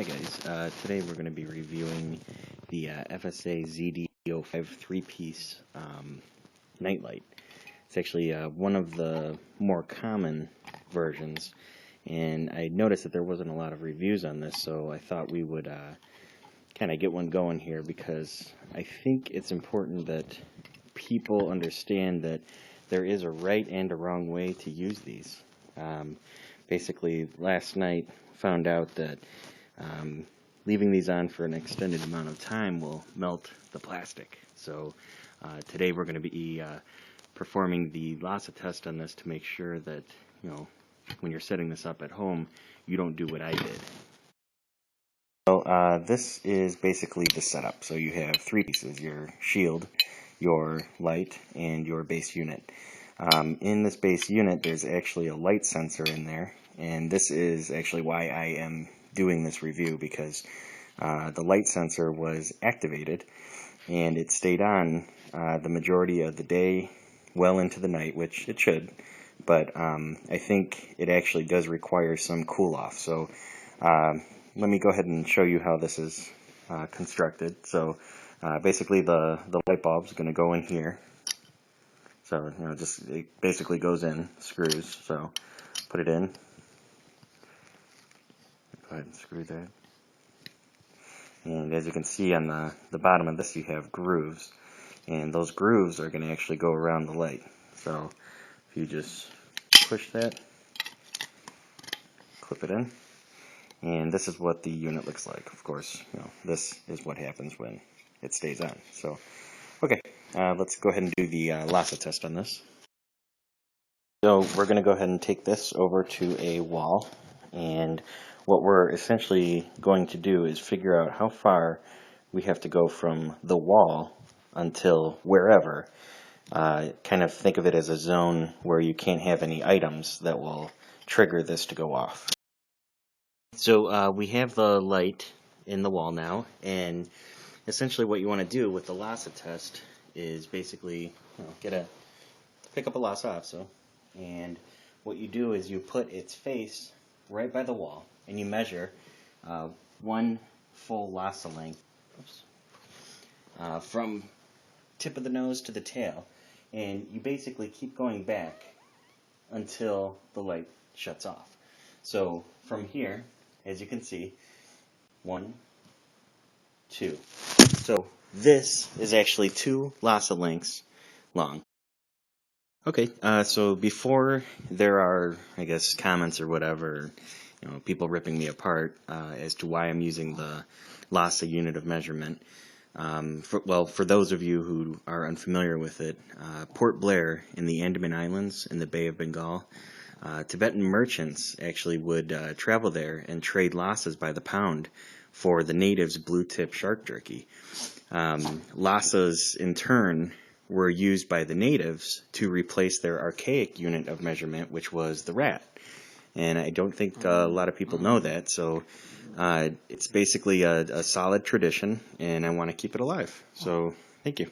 Hi guys, today we're going to be reviewing the FSA ZD05 three-piece nightlight. It's actually one of the more common versions, and I noticed that there wasn't a lot of reviews on this, so I thought we would kind of get one going here because I think it's important that people understand that there is a right and a wrong way to use these. Basically, last night found out that leaving these on for an extended amount of time will melt the plastic. So today we're going to be performing the Lhasa test on this to make sure that, you know, when you're setting this up at home, you don't do what I did. So this is basically the setup. So you have three pieces: your shield, your light, and your base unit. In this base unit, there's actually a light sensor in there, and this is actually why I am doing this review, because the light sensor was activated and it stayed on the majority of the day, well into the night, which it should, but I think it actually does require some cool off. So let me go ahead and show you how this is constructed. So basically the light bulb is going to go in here. So, you know, just it basically goes in, screws. So put it in. Go ahead and screw that. And as you can see on the bottom of this, you have grooves. And those grooves are going to actually go around the light. So if you just push that, clip it in, and this is what the unit looks like. Of course, you know, this is what happens when it stays on. So, okay, let's go ahead and do the Lhasa test on this. So we're going to go ahead and take this over to a wall, and what we're essentially going to do is figure out how far we have to go from the wall until wherever. Kind of think of it as a zone where you can't have any items that will trigger this to go off. So we have the light in the wall now, and essentially what you want to do with the Lhasa test is basically, you know, pick up a Lhasa OFSO, and what you do is you put its face right by the wall, and you measure one full Lhasa length from tip of the nose to the tail, and you basically keep going back until the light shuts off. So from here, as you can see, 1, 2. So this is actually 2 Lhasa lengths long. Okay, so before there are, I guess, comments or whatever, you know, people ripping me apart as to why I'm using the Lhasa unit of measurement, for those of you who are unfamiliar with it, Port Blair in the Andaman Islands in the Bay of Bengal, Tibetan merchants actually would travel there and trade Lhasas by the pound for the natives' blue-tip shark jerky. Lhasas, in turn, were used by the natives to replace their archaic unit of measurement, which was the rat. And I don't think a lot of people know that, so it's basically a solid tradition, and I want to keep it alive. So, thank you.